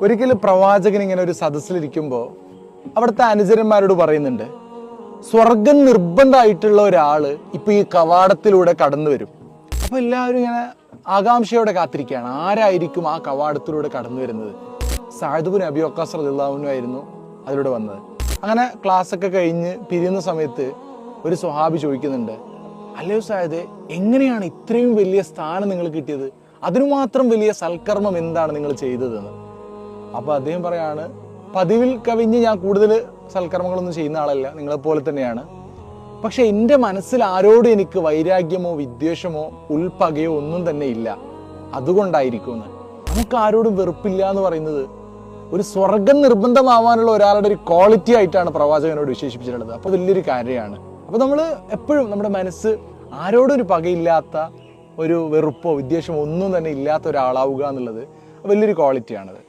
ഒരിക്കലും പ്രവാചകൻ ഇങ്ങനെ ഒരു സദസ്സിലിരിക്കുമ്പോൾ അവിടുത്തെ അനുചരന്മാരോട് പറയുന്നുണ്ട്, സ്വർഗം നിർബന്ധമായിട്ടുള്ള ഒരാള് ഇപ്പൊ ഈ കവാടത്തിലൂടെ കടന്നു വരും. അപ്പൊ എല്ലാവരും ഇങ്ങനെ ആകാംക്ഷയോടെ കാത്തിരിക്കുകയാണ്, ആരായിരിക്കും ആ കവാടത്തിലൂടെ കടന്നു വരുന്നത്. സഅദ് ബിൻ അബി വഖാസ് റളിയല്ലാഹു അൻഹു ആയിരുന്നു അതിലൂടെ വന്നത്. അങ്ങനെ ക്ലാസ് ഒക്കെ കഴിഞ്ഞ് പിരിയുന്ന സമയത്ത് ഒരു സ്വഹാബി ചോദിക്കുന്നുണ്ട്, അല്ലയോ സഅദേ, എങ്ങനെയാണ് ഇത്രയും വലിയ സ്ഥാനം നിങ്ങൾ കിട്ടിയത്? അതിനു മാത്രം വലിയ സൽക്കർമ്മം എന്താണ് നിങ്ങൾ ചെയ്തതെന്ന്. അപ്പൊ അദ്ദേഹം പറയാണ്, പതിവിൽ കവിഞ്ഞ് ഞാൻ കൂടുതൽ സൽക്കർമ്മങ്ങളൊന്നും ചെയ്യുന്ന ആളല്ല, നിങ്ങളെപ്പോലെ തന്നെയാണ്. പക്ഷെ എൻ്റെ മനസ്സിൽ ആരോടും എനിക്ക് വൈരാഗ്യമോ വിദ്വേഷമോ ഉൾപ്പകയോ ഒന്നും തന്നെ ഇല്ല, അതുകൊണ്ടായിരിക്കുമെന്ന്. നമുക്ക് ആരോടും വെറുപ്പില്ല എന്ന് പറയുന്നത് ഒരു സ്വർഗം നിർബന്ധമാവാനുള്ള ഒരാളുടെ ഒരു ക്വാളിറ്റി ആയിട്ടാണ് പ്രവാചകനോട് വിശേഷിപ്പിച്ചിട്ടുള്ളത്. അപ്പോൾ വലിയൊരു കാര്യമാണ്. അപ്പോൾ നമ്മൾ എപ്പോഴും നമ്മുടെ മനസ്സ് ആരോടും ഒരു പകയില്ലാത്ത, ഒരു വെറുപ്പോ വിദ്വേഷമോ ഒന്നും തന്നെ ഇല്ലാത്ത ഒരാളാവുക എന്നുള്ളത് വലിയൊരു ക്വാളിറ്റിയാണത്.